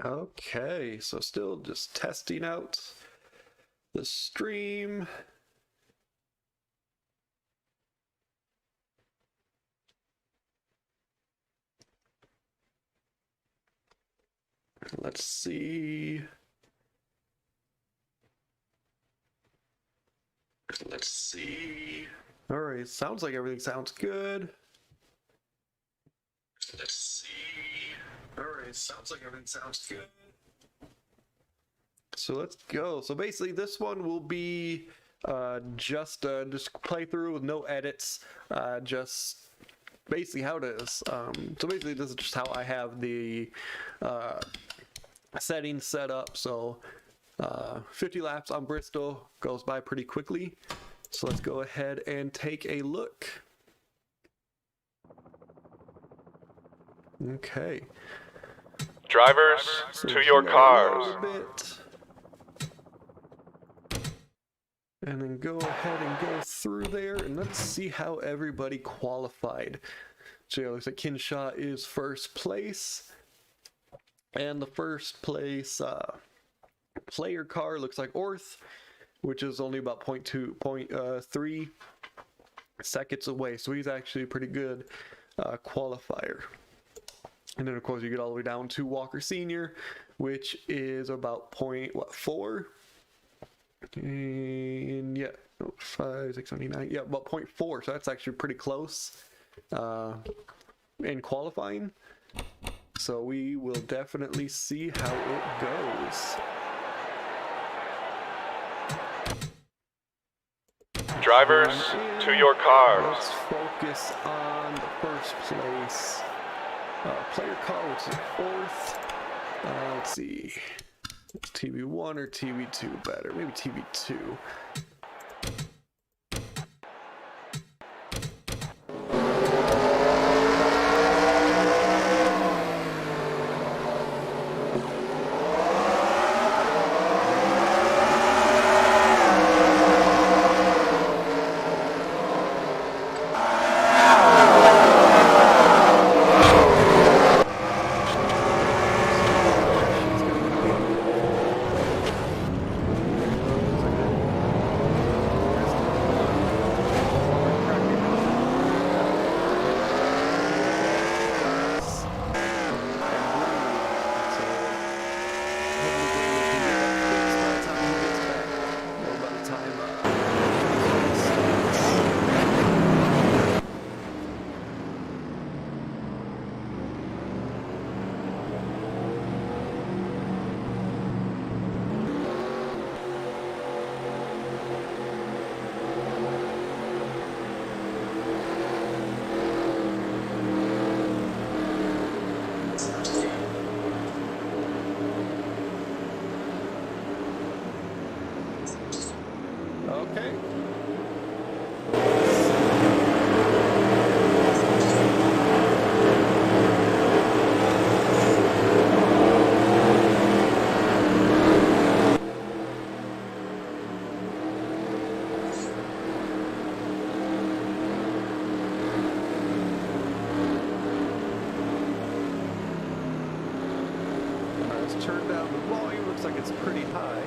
Okay, so still just testing out the stream. Let's see. Let's see. All right, sounds like everything sounds good. Let's see. All right, sounds like everything sounds good. So let's go. So basically, this one will be just play through with no edits, just basically how it is. So basically, this is just how I have the settings set up. So 50 laps on Bristol goes by pretty quickly. So let's go ahead and take a look. Okay. Drivers, to your cars. And then go ahead and go through there, and let's see how everybody qualified. So yeah, looks like Kinshaw is first place. And the first place player car looks like Orth, which is only about 0.3 seconds away. So he's actually a pretty good qualifier. And then of course you get all the way down to Walker Sr., which is about 0.4. And yeah, 5, 6, 7, 8, 9. Yeah, about 0.4. So that's actually pretty close in qualifying. So we will definitely see how it goes. Drivers, to your cars. Let's focus on the first place player car, which is fourth. Let's see. Is TV1 or TV2 better? Maybe TV2. Okay. Let's turn down the volume. Looks like it's pretty high.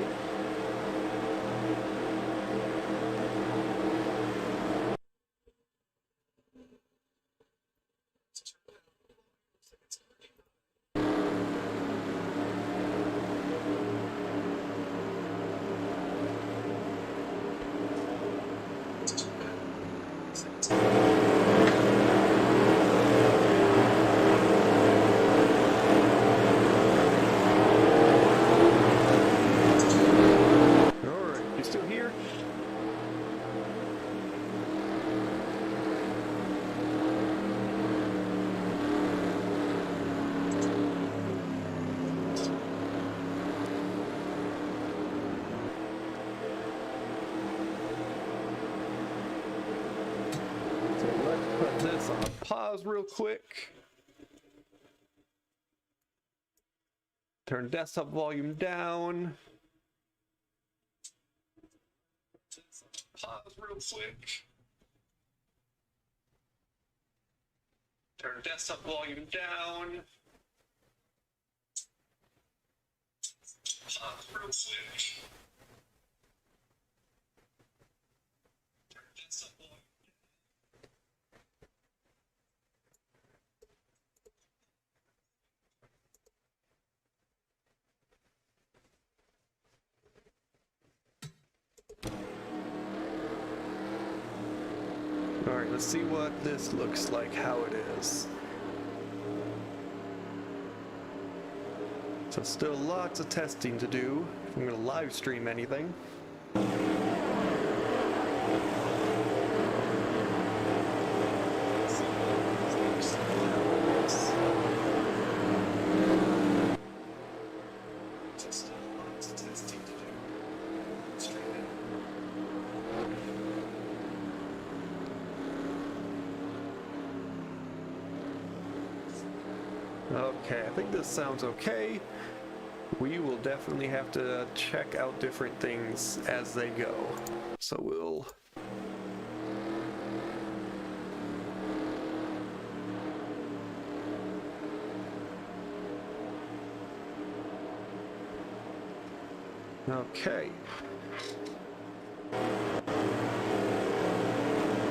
This on pause real quick. Turn desktop volume down. Pause real quick. Turn desktop volume down. Pause real quick. Turn desktop volume. Alright, let's see what this looks like, how it is. So still lots of testing to do. If I'm going to live stream anything. Okay, I think this sounds okay. We will definitely have to check out different things as they go. So we'll... Okay.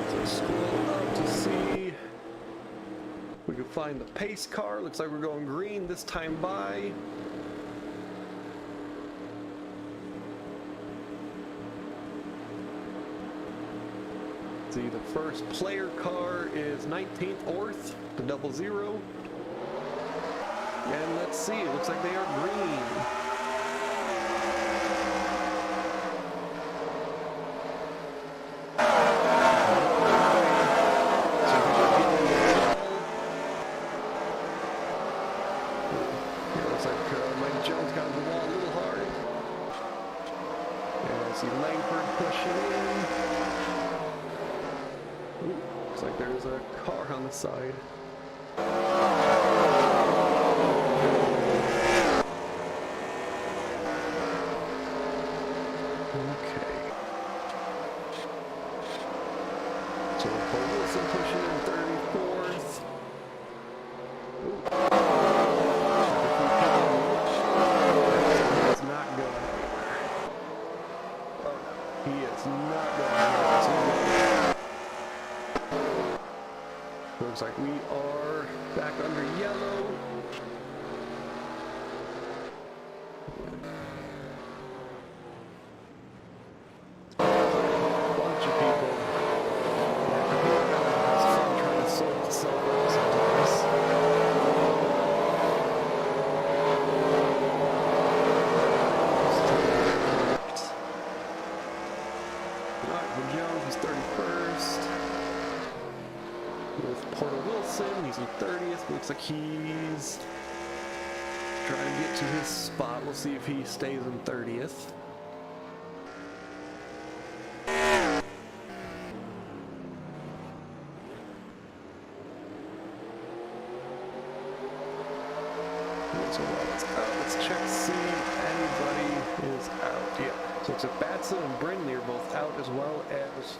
So scroll up to see... We can find the pace car. Looks like we're going green this time by. See, the first player car is 19th Orth, the 00. And let's see, it looks like they are green. There's a car on the side. Okay. So Cole Wilson pushing in 34th. He's not going anywhere. Oh no, he is not going anywhere. Looks like we are back under yellow. Bunch of people. It's fun trying to sort itself out sometimes. Alright, Jones is 31st. With Porter Wilson, he's in 30th. Looks like he's trying to get to his spot. We'll see if he stays in 30th. Let's check to see if anybody is out. Yeah. So it's like Batson and Brindley are both out, as well as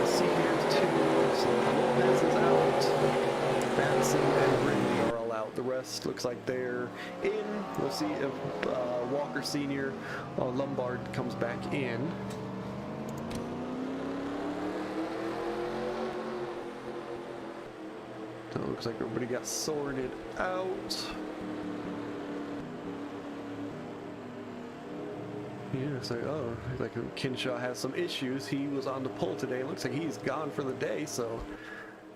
seniors too. So Lopez is out. Batson and Brindley are all out. The rest looks like they're in. We'll see if Walker Senior Lombard comes back in. So it looks like everybody got sorted out. Yeah, it's like, oh, like Kinshaw has some issues. He was on the pole today. It looks like he's gone for the day, so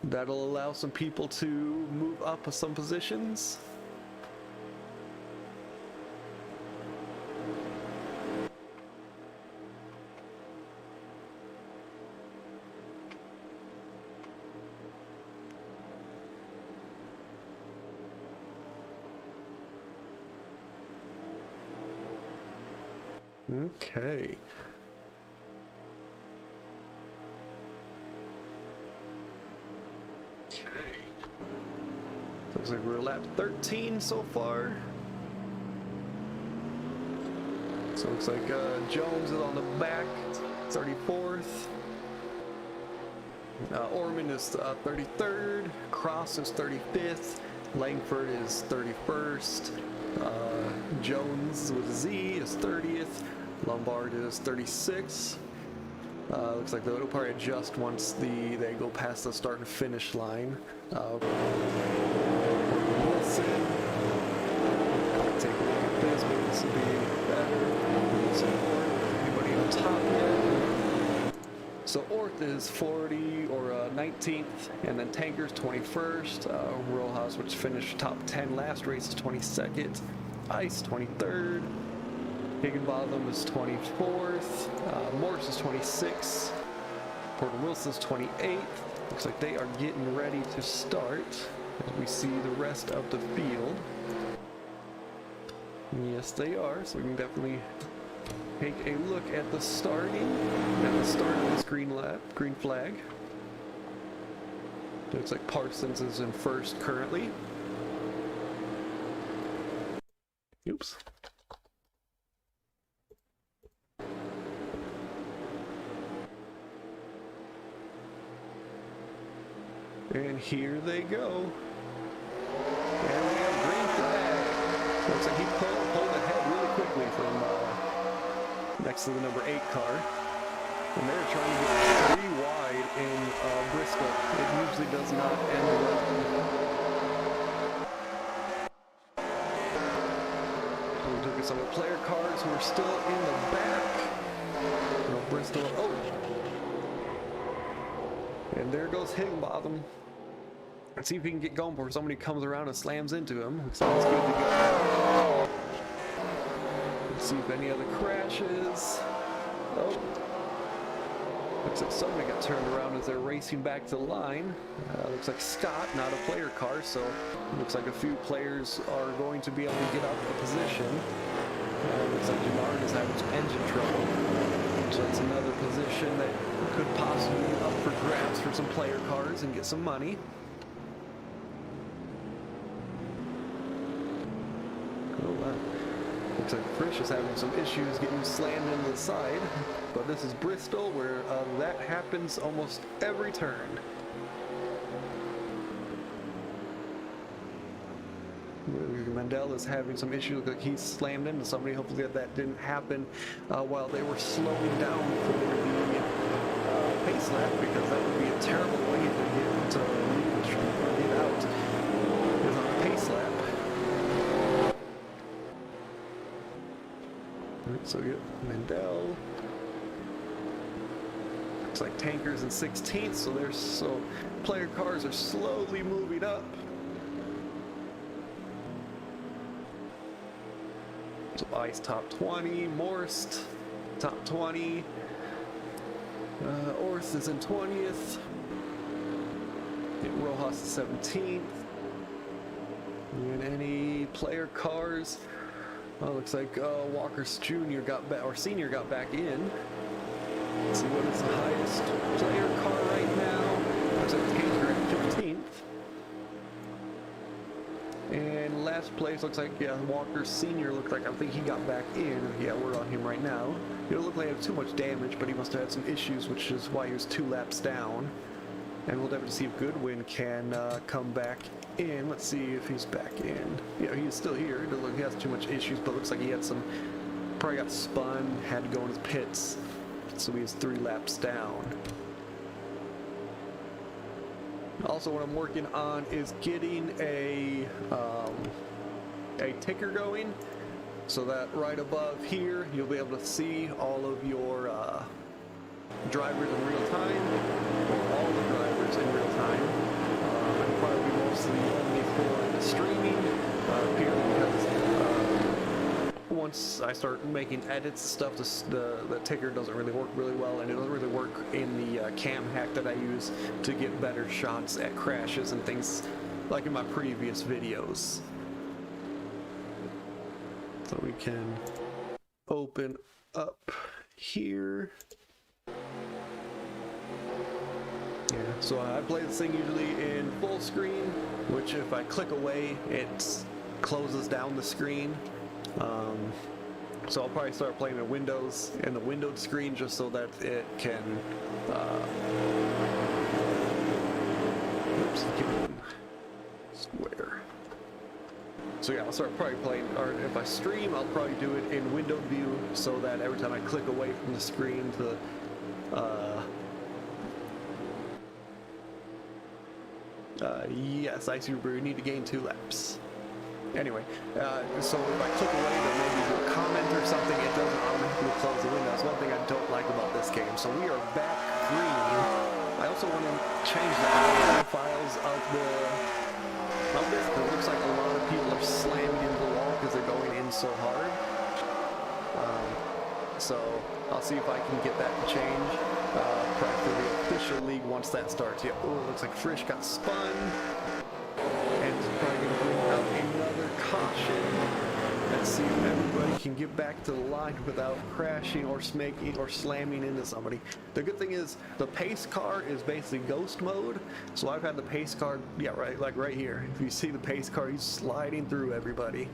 that'll allow some people to move up some positions. Okay. So Looks like we're lap 13 so far. So it looks like Jones is on the back, 34th. Orman is 33rd. Cross is 35th. Langford is 31st. Jones with a Z is 30th. Lombard is 36th. Looks like they'll probably adjust once they go past the start and finish line. Wilson. Take a look at this. Maybe this will be better. Anybody on top yet? So Orth is 40 or 19th, and then Tanker's 21st. Rojas, which finished top 10 last race, is 22nd. Ice 23rd. Higginbotham is 24th. Morris is 26th. Porter Wilson's 28th. Looks like they are getting ready to start as we see the rest of the field. Yes, they are. So we can definitely take a look at the start of this green flag. Looks like Parsons is in first currently. Oops. And here they go. And we have green flag. Looks like he pulled ahead really quickly from next to the number 8 car. And they're trying to get 3 wide in Bristol. It usually does not end well. So we took some of the player cars who are still in the back. No, Bristol. Oh! And there goes Higginbotham. Let's see if he can get going before somebody comes around and slams into him. Sounds good to go. Let's see if any other crashes. Oh. Looks like somebody got turned around as they're racing back to the line. Looks like Scott, not a player car, so looks like a few players are going to be able to get out of position. Looks like Jamard is having some engine trouble. So that's another position that could possibly be up for grabs for some player cars and get some money. Oh wow. Looks like Frisch is having some issues getting slammed into the side. But this is Bristol where that happens almost every turn. Mandel is having some issues. Looks like he's slammed into somebody. Hopefully that didn't happen while they were slowing down for the pace lap, because that would be a terrible way to get out is on a pace lap. Alright, so we get Mandel. Looks like Tanker's in 16th, so player cars are slowly moving up. So Ice top 20, Morst top 20, Orth is in 20th, Rojas is 17th, and any player cars, looks like Walker's Jr. got back, or Senior got back in. Let's see what is the highest player car right now. Looks like Tanker at 15th. And last place looks like, yeah, Walker Sr. looked like, I think he got back in. Yeah, we're on him right now. It don't look like he had too much damage, but he must have had some issues, which is why he was 2 laps down. And we'll definitely see if Goodwin can come back in. Let's see if he's back in. Yeah, he's still here. It doesn't look like he has too much issues, but looks like he had some, probably got spun, had to go in his pits. So he's 3 laps down. Also, what I'm working on is getting a ticker going, so that right above here you'll be able to see all of your drivers in real time, all the drivers in real time. It'll probably be mostly only for the streaming, purely because once I start making edits stuff, the ticker doesn't really work really well, and it doesn't really work in the cam hack that I use to get better shots at crashes and things like in my previous videos. So we can open up here. Yeah, So I play this thing usually in full screen, which if I click away, it closes down the screen. So I'll probably start playing in Windows, in the windowed screen, just so that it can, oops, keep it square. So yeah, I'll start probably playing, or if I stream, I'll probably do it in windowed view, so that every time I click away from the screen to, yes, Icy Brew, you need to gain 2 laps. Anyway, so if I click away to maybe do a comment or something, it doesn't automatically close the window. That's one thing I don't like about this game. So we are back green. I also want to change the audio files of this, because it looks like a lot of people are slamming into the wall because they're going in so hard. So I'll see if I can get that to change. Probably for the official league once that starts. Yeah, oh, it looks like Frisch got spun. And it's probably going to bring out another caution. Let's see if everybody can get back to the line without crashing or smaking or slamming into somebody. The good thing is the pace car is basically ghost mode. So I've had the pace car, yeah, right, like right here. If you see the pace car, he's sliding through everybody.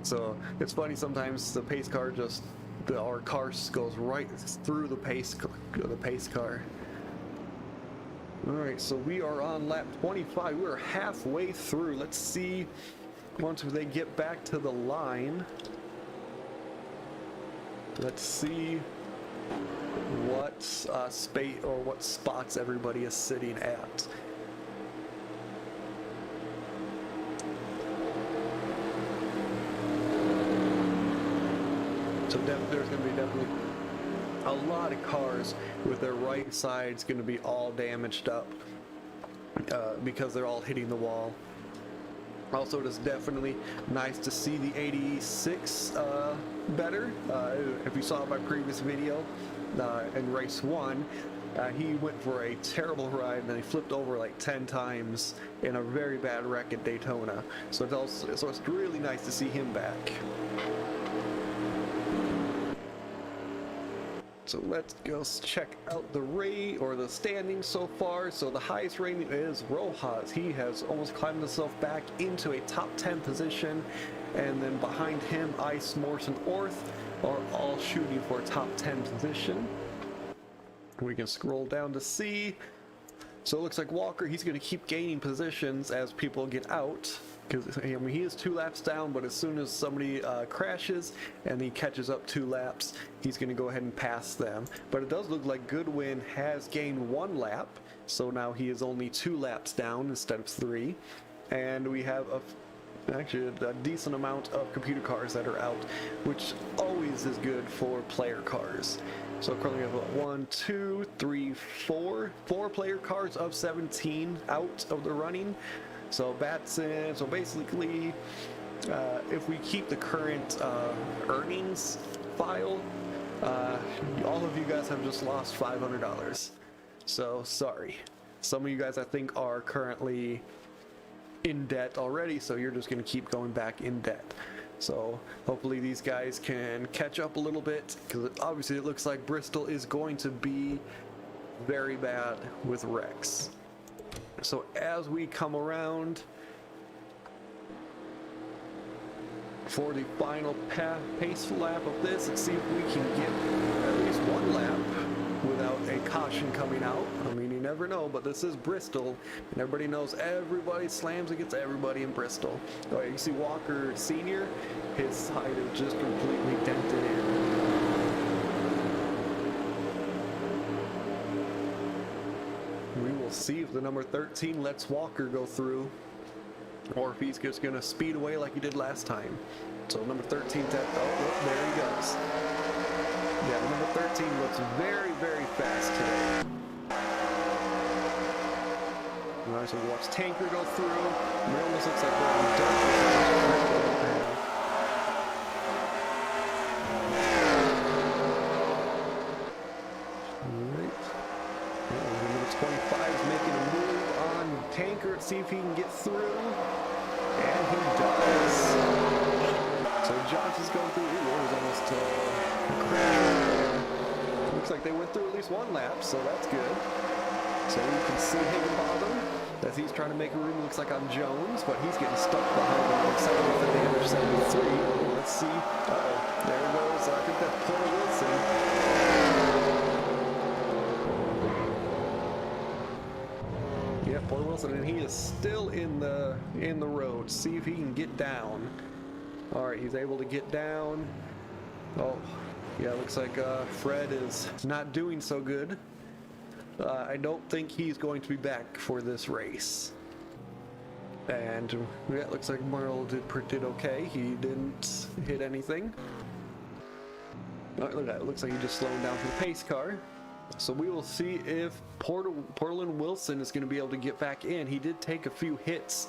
So it's funny, sometimes the pace car just, our car goes right through the pace car. Alright, so we are on lap 25. We're halfway through. Let's see, once they get back to the line, let's see what space or what spots everybody is sitting at. So there's going to be definitely a lot of cars with their right sides going to be all damaged up because they're all hitting the wall. Also, it is definitely nice to see the 86 better. If you saw my previous video in race 1, he went for a terrible ride and then he flipped over like 10 times in a very bad wreck at Daytona. So it's really nice to see him back. So let's go check out the rate or the standings so far. So the highest rating is Rojas. He has almost climbed himself back into a top 10 position, and then behind him, Ice, Morse, and Orth are all shooting for a top 10 position. We can scroll down to see. So it looks like Walker, he's going to keep gaining positions as people get out. Because I mean, he is 2 laps down, but as soon as somebody crashes and he catches up 2 laps, he's going to go ahead and pass them. But it does look like Goodwin has gained 1 lap, so now he is only 2 laps down instead of 3. And we have actually a decent amount of computer cars that are out, which always is good for player cars. So currently we have 1, 2, 3, 4 player cars of 17 out of the running. So Batson, so basically, if we keep the current earnings file, all of you guys have just lost $500. So sorry. Some of you guys I think are currently in debt already, so you're just going to keep going back in debt. So hopefully these guys can catch up a little bit, because obviously it looks like Bristol is going to be very bad with wrecks. So as we come around for the final pace lap of this, let's see if we can get at least 1 lap without a caution coming out. I mean, you never know, but this is Bristol, and everybody knows everybody slams against everybody in Bristol. Oh, you see Walker Sr., his side is just completely dented in. See if the number 13 lets Walker go through, or if he's just going to speed away like he did last time. So number 13, oh, there he goes. Yeah, number 13 looks very, very fast today. Alright, so watch Tanker go through. It almost looks like we're on dirt. Tanker, see if he can get through, and he does. So Johnson's going through. Ooh, it was almost a crash. Looks like they went through at least one lap, so that's good. So you can see Higginbottom as he's trying to make a room. Looks like on Jones, but he's getting stuck behind him. Looks like with the NR2003. Let's see. Uh-oh, there it goes. I think that's Porter Wilson. Yeah, Porter Wilson, and he is still in the road. See if he can get down. All right, he's able to get down. Oh, yeah, looks like Fred is not doing so good. I don't think he's going to be back for this race. And yeah, it looks like Merle did okay. He didn't hit anything. Oh, look at that. It looks like he just slowed down for the pace car. So we will see if Portland Wilson is going to be able to get back in. He did take a few hits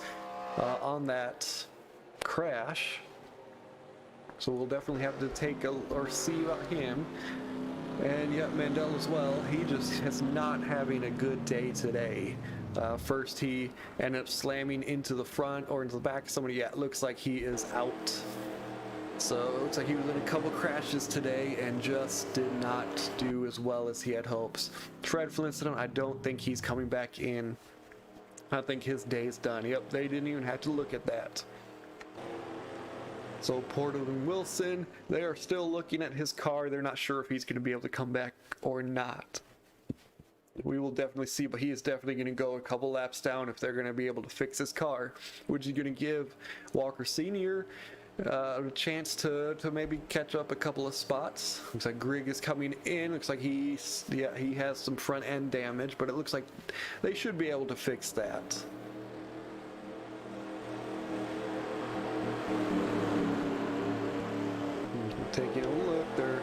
on that crash. So we'll definitely have to take or see about him. And yeah, Mandel as well. He just is not having a good day today. First he ended up slamming into the front or into the back of somebody. Yeah, it looks like he is out. So it looks like he was in a couple crashes today and just did not do as well as he had hopes. Fred Flintstone, I don't think he's coming back in. I think his day's done. Yep, they didn't even have to look at that. So Portland and Wilson, they are still looking at his car. They're not sure if he's going to be able to come back or not. We will definitely see, but he is definitely going to go a couple laps down if they're going to be able to fix his car, which is going to give Walker Sr. A chance to maybe catch up a couple of spots. Looks like Grigg is coming in. Looks like he has some front end damage, but it looks like they should be able to fix that. Taking a look, they're,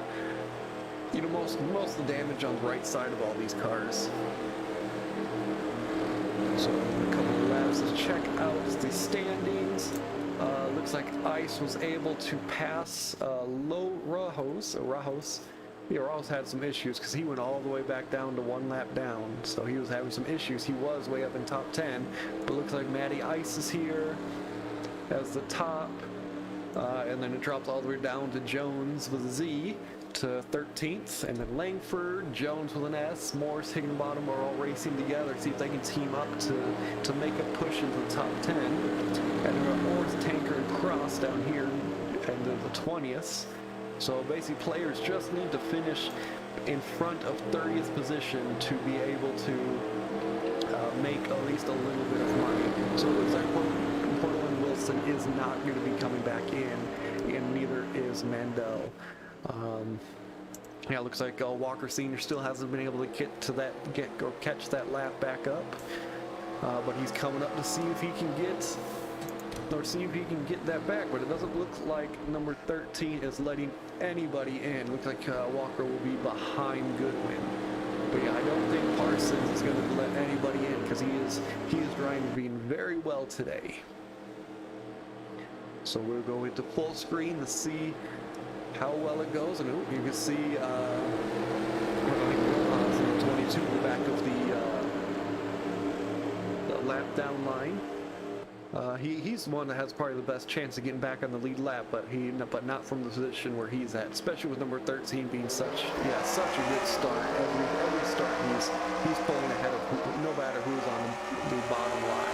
you know, most of the damage on the right side of all these cars. So a couple of laps to check out the standings. Looks like Ice was able to pass Rajos. Yeah, Rajos had some issues because he went all the way back down to one lap down. So he was having some issues. He was way up in top 10, but looks like Matty Ice is here as the top. And then it drops all the way down to Jones with a Z to 13th, and then Langford, Jones with an S, Morse, Higginbottom are all racing together, see if they can team up to make a push into the top 10. And then Morse, Tanker, and Cross down here into the 20th. So basically players just need to finish in front of 30th position to be able to make at least a little bit of money. So it looks like Portland Wilson is not going to be coming back in, and neither is Mandel. Yeah, it looks like Walker Sr. still hasn't been able to get to that or catch that lap back up, but he's coming up to see if he can get that back. But it doesn't look like number 13 is letting anybody in. Looks like Walker will be behind Goodwin. But yeah, I don't think Parsons is going to let anybody in because he is driving very well today. So we'll go into full screen to see how well it goes, and you can see in the 22 in the back of the lap down line. He's the one that has probably the best chance of getting back on the lead lap, but not from the position where he's at, especially with number 13 being such a good start. Every start he's pulling ahead of no matter who's on the bottom line.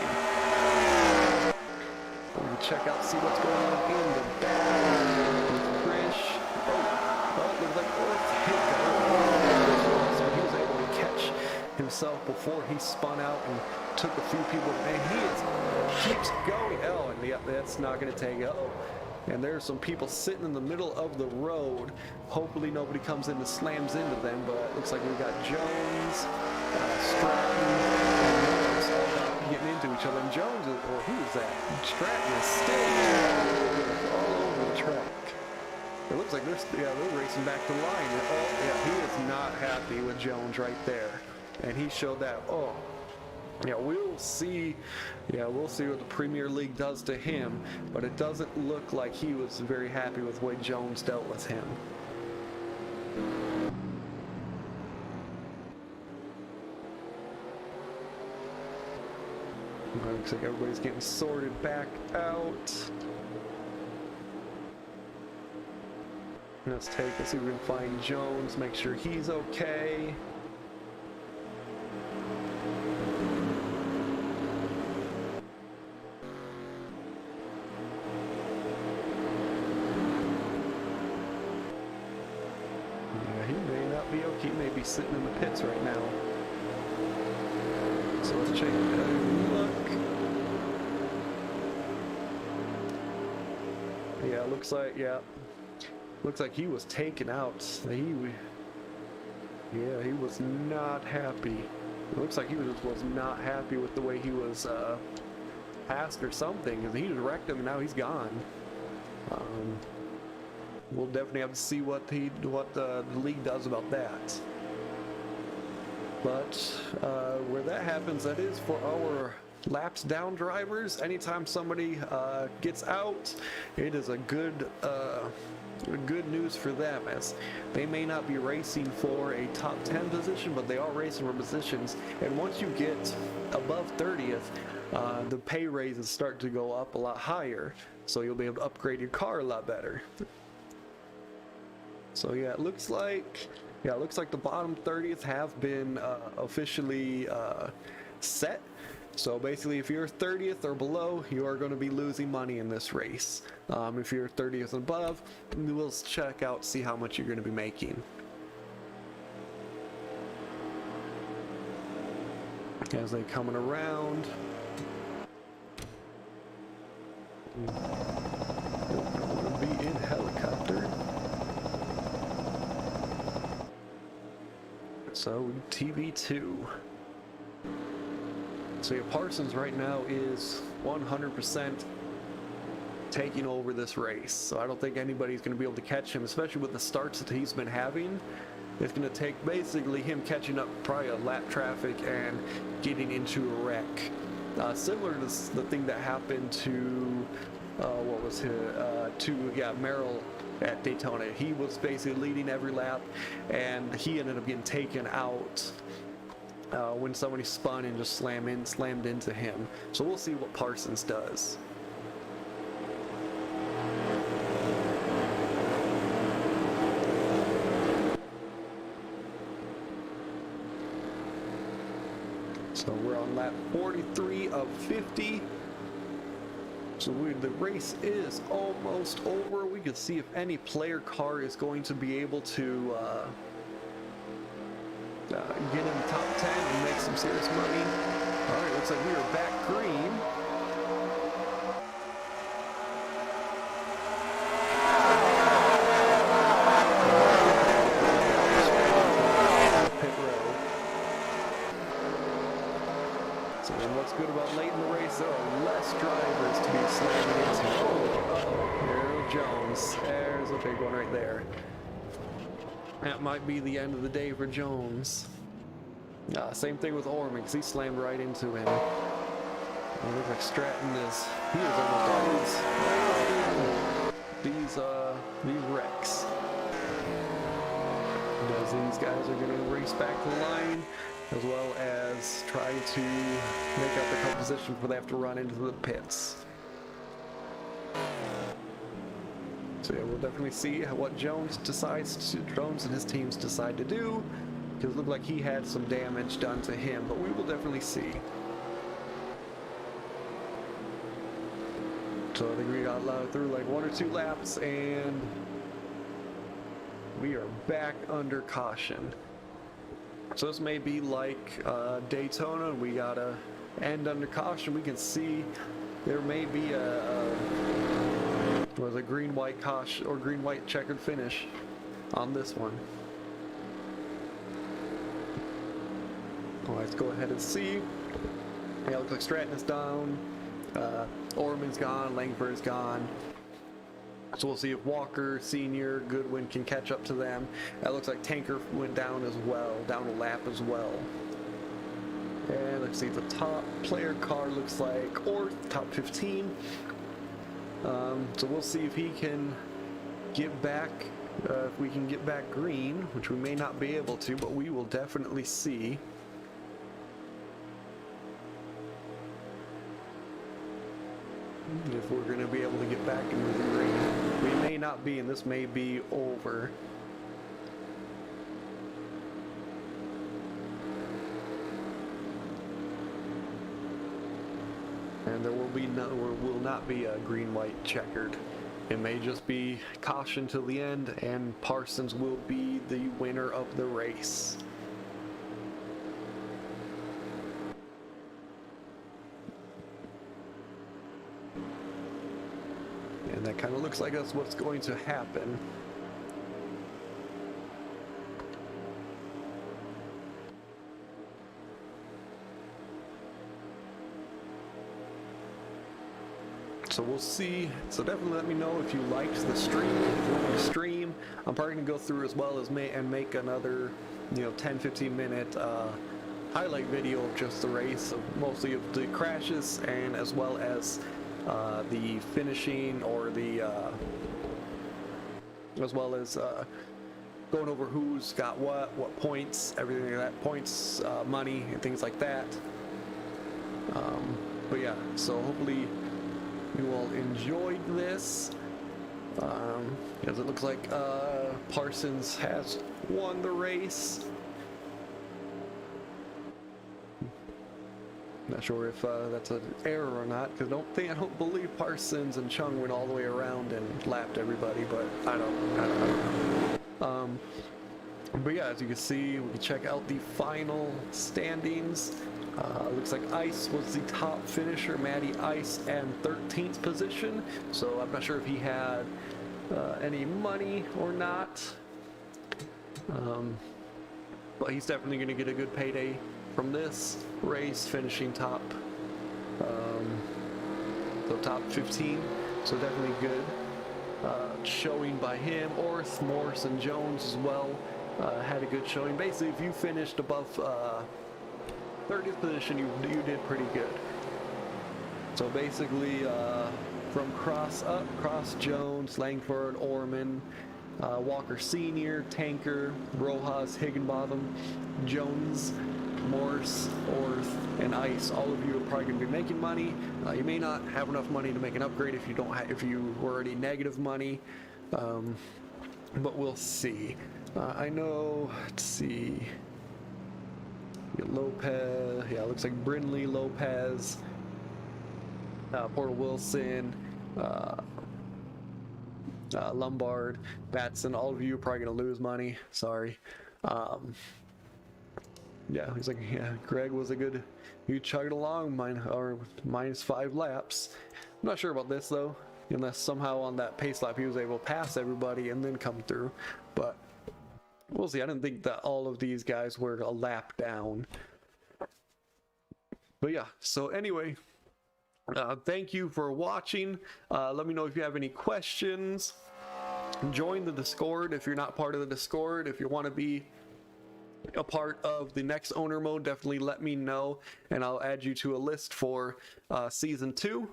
We can check out, see what's going on in the back with Krish. Oh, looks like so he was able to catch himself before he spun out and took a few people, and he keeps going. Oh, and yeah, that's not going to take it. Oh, and there's some people sitting in the middle of the road. Hopefully nobody comes in and slams into them, but it looks like we got Jones, Stratton, and Morris all getting into each other. And Jones, or who is that? Stratton is still all over the track. It looks like they're racing back to line. Oh, yeah, he is not happy with Jones right there, and he showed that. Oh. Yeah, we'll see what the Premier League does to him, but it doesn't look like he was very happy with the way Jones dealt with him. Looks like everybody's getting sorted back out. Let's see if we can find Jones, make sure he's okay. Yeah, he may not be okay. He may be sitting in the pits right now. So let's check look. Yeah, looks like he was taken out. He was not happy. It looks like he was not happy with the way he was passed or something, because he just wrecked him and now he's gone. We'll definitely have to see what the league does about that. But where that happens, that is for our laps down drivers. Anytime somebody gets out, it is a good news for them, as they may not be racing for a top 10 position, but they are racing for positions. And once you get above 30th, the pay raises start to go up a lot higher, so you'll be able to upgrade your car a lot better. So yeah, it looks like the bottom 30th have been officially set. So basically, if you're 30th or below, you are going to be losing money in this race. If you're 30th and above, we'll check out, see how much you're going to be making. As they coming around. Don't want to be in helicopter. So TV2. So yeah, Parsons right now is 100% taking over this race. So I don't think anybody's going to be able to catch him, especially with the starts that he's been having. It's going to take basically him catching up probably a lap traffic and getting into a wreck. Similar to the thing that happened to, Merrill at Daytona. He was basically leading every lap, and he ended up getting taken out when somebody spun and just slammed into him. So we'll see what Parsons does. So we're on lap 43 of 50. So the race is almost over. We can see if any player car is going to be able to get in the top 10 and make some serious money. All right, looks like we are back green. Pit road. So what's good about late in the race, there are less drivers to be slamming into. There Jones. There's a big one right there. That might be the end of the day for Jones. Same thing with Orman, because he slammed right into him. It looks like Stratton is almost on these wrecks. As these guys are going to race back to the line, as well as try to make up the composition before they have to run into the pits. So yeah, we'll definitely see what Jones and his teams decide to do, because it looked like he had some damage done to him, but we will definitely see. So I think we got through like 1 or 2 laps, and we are back under caution. So this may be like Daytona, and we gotta end under caution. We can see there may be a green-white caution or green-white checkered finish on this one. Well, let's go ahead and see. Yeah, looks like Stratton is down, Orman's gone, Langford's gone. So we'll see if Walker, Senior, Goodwin can catch up to them. That looks like Tanker went down as well, down a lap as well. And let's see, the top player car looks like, or top 15. So we'll see if he can get back, if we can get back green, which we may not be able to, but we will definitely see. If we're going to be able to get back into the green. we may not be, and this may be over. And there will not be a green-white checkered. It may just be caution till the end, and Parsons will be the winner of the race. And that kind of looks like that's what's going to happen. So we'll see. So definitely let me know if you liked the stream. If you want me to stream, I'm probably gonna go through as well as make another, 10-15 minute highlight video of just the race, of mostly of the crashes, and as well as the finishing, or the as well as going over who's got what points, everything like that, points, money, and things like that. But yeah, so hopefully you all enjoyed this, because it looks like Parsons has won the race. Not sure if that's an error or not, because I don't believe Parsons and Chung went all the way around and lapped everybody, but I don't know. But yeah, as you can see, we can check out the final standings. Looks like Ice was the top finisher, Matty Ice, and 13th position. So I'm not sure if he had any money or not. But he's definitely going to get a good payday from this race, finishing top, so top 15. So definitely good showing by him. Orth, Morse, and Jones as well had a good showing. Basically, if you finished above 30th position, you did pretty good. So basically, from Cross up, Cross, Jones, Langford, Orman, Walker Sr., Tanker, Rojas, Higginbotham, Jones, Morse, Orth, and Ice. All of you are probably going to be making money. You may not have enough money to make an upgrade if you if you were already negative money, but we'll see. I know. Let's see. Lopez, yeah, it looks like Brindley, Lopez, Porter Wilson, Lombard, Batson. All of you are probably going to lose money. Sorry. Yeah, he's like, yeah, Greg was a good, you chugged along, minus 5 laps. I'm not sure about this though, unless somehow on that pace lap he was able to pass everybody and then come through. But we'll see. I didn't think that all of these guys were a lap down. But yeah, so anyway, thank you for watching. Let me know if you have any questions. Join the Discord if you're not part of the Discord. If you want to be a part of the next owner mode, definitely let me know, and I'll add you to a list for season 2.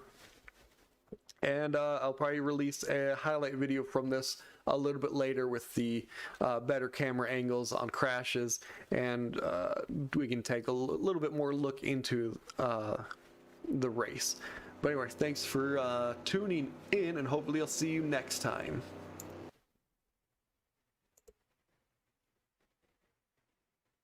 And I'll probably release a highlight video from this a little bit later with the better camera angles on crashes, and we can take a little bit more look into the race. But anyway, thanks for tuning in, and hopefully I'll see you next time.